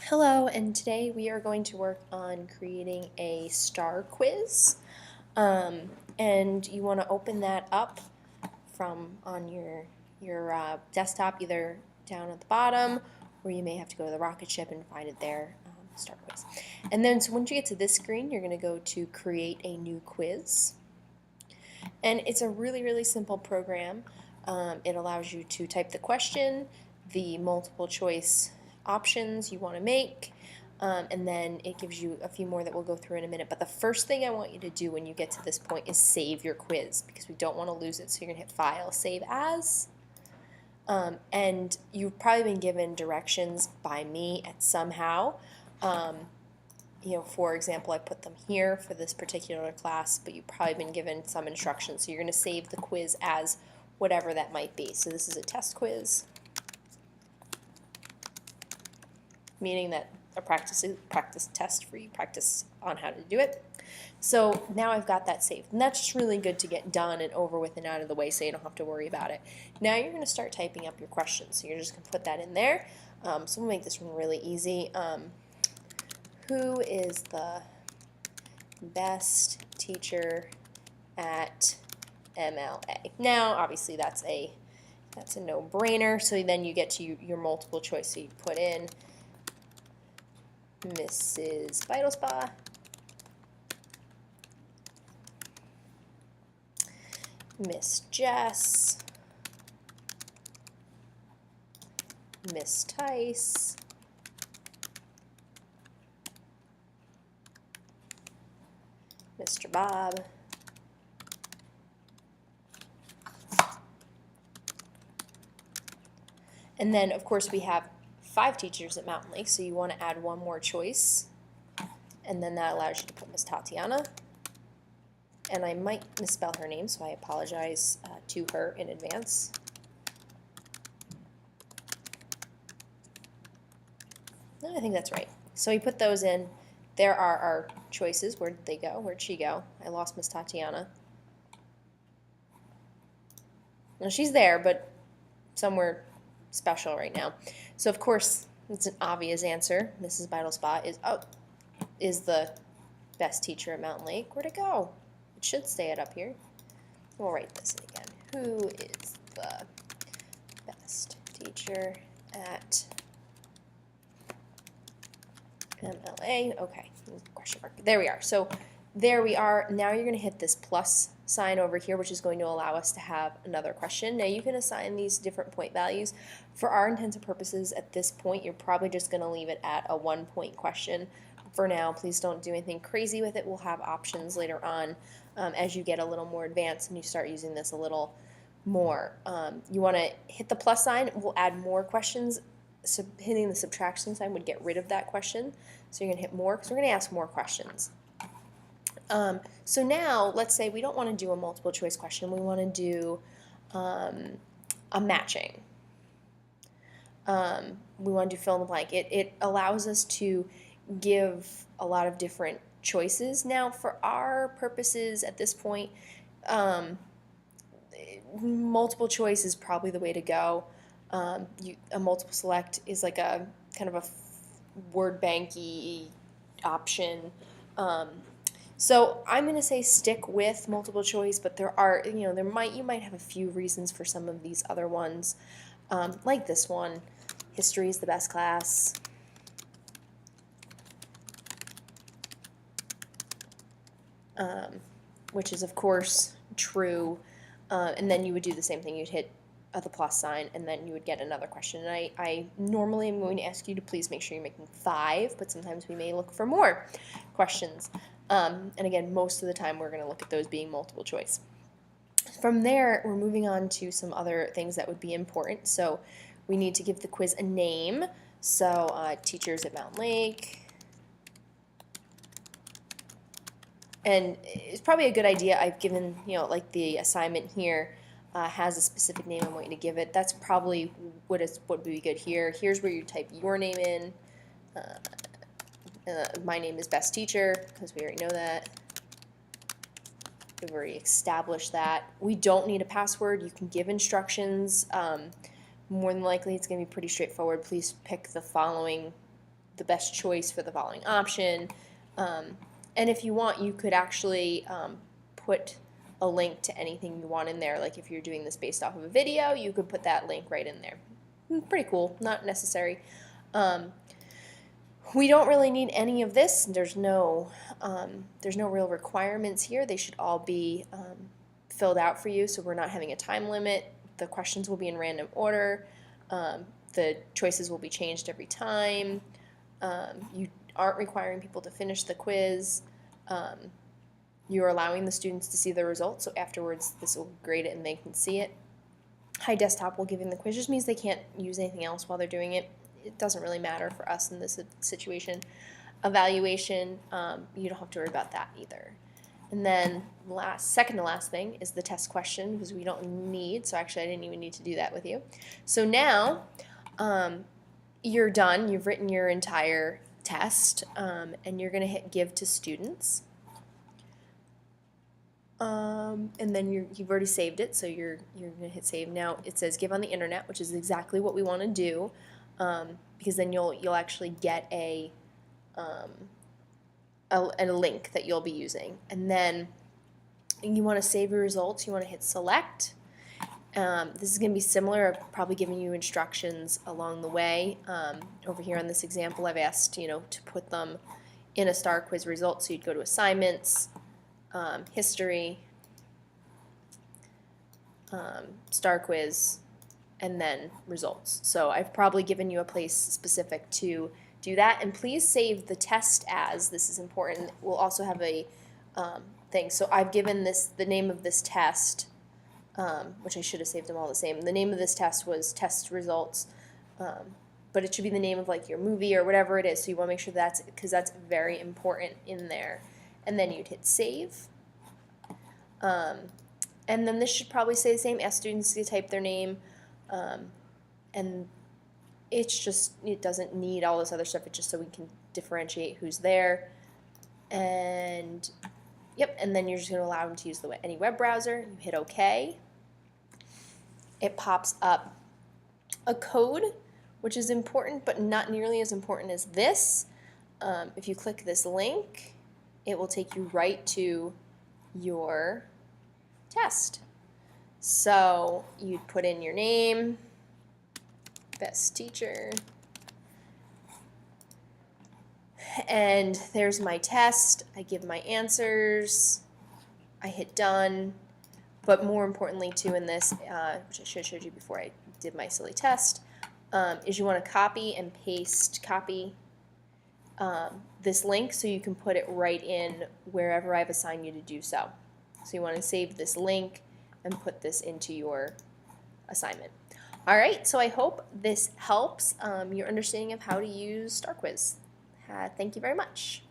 Hello, and today we are going to work on creating a star quiz. And you want to open that up from on your desktop, either down at the bottom, or you may have to go to the rocket ship and find it there, star quiz. And then so once you get to this screen, you're going to go to create a new quiz. And it's a really, really simple program. It allows you to type the question, the multiple choice options you want to make, and then it gives you a few more that we'll go through in a minute. But the first thing I want you to do when you get to this point is save your quiz, because we don't want to lose it. So you're going to hit File, Save As. And you've probably been given directions by me at somehow. For example, I put them here for this particular class, but you've probably been given some instructions. So you're going to save the quiz as whatever that might be. So this is a test quiz, meaning that a practice test for you, practice on how to do it. So now I've got that saved, and that's just really good to get done and over with and out of the way so you don't have to worry about it. Now you're going to start typing up your questions. So you're just going to put that in there. So we'll make this one really easy. Who is the best teacher at MLA? Now, obviously, that's a no-brainer. So then you get to your multiple choice. So you put in Mrs. Vitelspa, Miss Jess, Miss Tice, Mr. Bob, and then of course we have 5 teachers at Mountain Lake, so you want to add one more choice, and then that allows you to put Miss Tatiana, and I might misspell her name, so I apologize to her in advance. No, I think that's right. So we put those in. There are our choices. Where did they go? Where'd she go? I lost Miss Tatiana. Well, she's there, but somewhere special right now. So of course, it's an obvious answer. Mrs. Vitelspa is the best teacher at Mountain Lake. Where'd it go? It should stay it up here. We'll write this in again. Who is the best teacher at MLA? Okay, question mark. There we are. So there we are. Now you're going to hit this plus sign over here, which is going to allow us to have another question. Now you can assign these different point values. For our intents and purposes at this point, you're probably just going to leave it at a 1-point question. For now, please don't do anything crazy with it. We'll have options later on as you get a little more advanced and you start using this a little more. You want to hit the plus sign. We'll add more questions. So hitting the subtraction sign would get rid of that question. So you're going to hit more because we're going to ask more questions. So now, let's say we don't want to do a multiple choice question. We want to do a matching. We want to do fill in the blank. It allows us to give a lot of different choices. Now, for our purposes at this point, multiple choice is probably the way to go. A multiple select is like a kind of a word banky option. So I'm going to say stick with multiple choice, but there are, you might have a few reasons for some of these other ones, like this one. History is the best class. Which is of course true, and then you would do the same thing. You'd hit the plus sign, and then you would get another question. And I normally am going to ask you to please make sure you're making 5, but sometimes we may look for more questions. And again, most of the time we're going to look at those being multiple choice. From there, we're moving on to some other things that would be important. So we need to give the quiz a name. So teachers at Mountain Lake. And it's probably a good idea. I've given, like the assignment here has a specific name I want you to give it. That's probably what would be good here. Here's where you type your name in. My name is best teacher, because we already know that. We've already established that. We don't need a password. You can give instructions, more than likely it's going to be pretty straightforward. Please pick the best choice for the following option. And if you want, you could actually put a link to anything you want in there. Like if you're doing this based off of a video, you could put that link right in there. Pretty cool, not necessary. We don't really need any of this. There's no real requirements here. They should all be filled out for you, so we're not having a time limit. The questions will be in random order. The choices will be changed every time. You aren't requiring people to finish the quiz. You're allowing the students to see the results, so afterwards this will grade it and they can see it. High desktop while giving the quiz just means they can't use anything else while they're doing it. It doesn't really matter for us in this situation. Evaluation, you don't have to worry about that either. And then second to last thing is the test question, because we don't need, so actually I didn't even need to do that with you. So now you're done, you've written your entire test, and you're going to hit give to students. And then you've already saved it, so you're going to hit save. Now it says give on the internet, which is exactly what we want to do, because then you'll actually get a link that you'll be using. And then you want to save your results. You want to hit select. This is going to be similar. I've probably given you instructions along the way. Over here on this example, I've asked to put them in a STAR quiz result. So you'd go to assignments, history, STAR quiz, and then results. So I've probably given you a place specific to do that, and please save the test as, this is important. We'll also have a thing. So I've given the name of this test, which I should have saved them all the same. The name of this test was test results, but it should be the name of like your movie or whatever it is. So you want to make sure because that's very important in there. And then you'd hit save. And then this should probably say the same. Ask students to type their name, and it doesn't need all this other stuff. It's just so we can differentiate who's there. And yep, and then you're just going to allow them to use any web browser. You hit OK. It pops up a code, which is important, but not nearly as important as this. If you click this link, it will take you right to your test. So you'd put in your name, best teacher, and there's my test. I give my answers, I hit done, but more importantly too in this, which I should have showed you before I did my silly test, is you want to copy this link so you can put it right in wherever I've assigned you to do so. So you want to save this link and put this into your assignment. All right, so I hope this helps your understanding of how to use STAR Quiz. Thank you very much.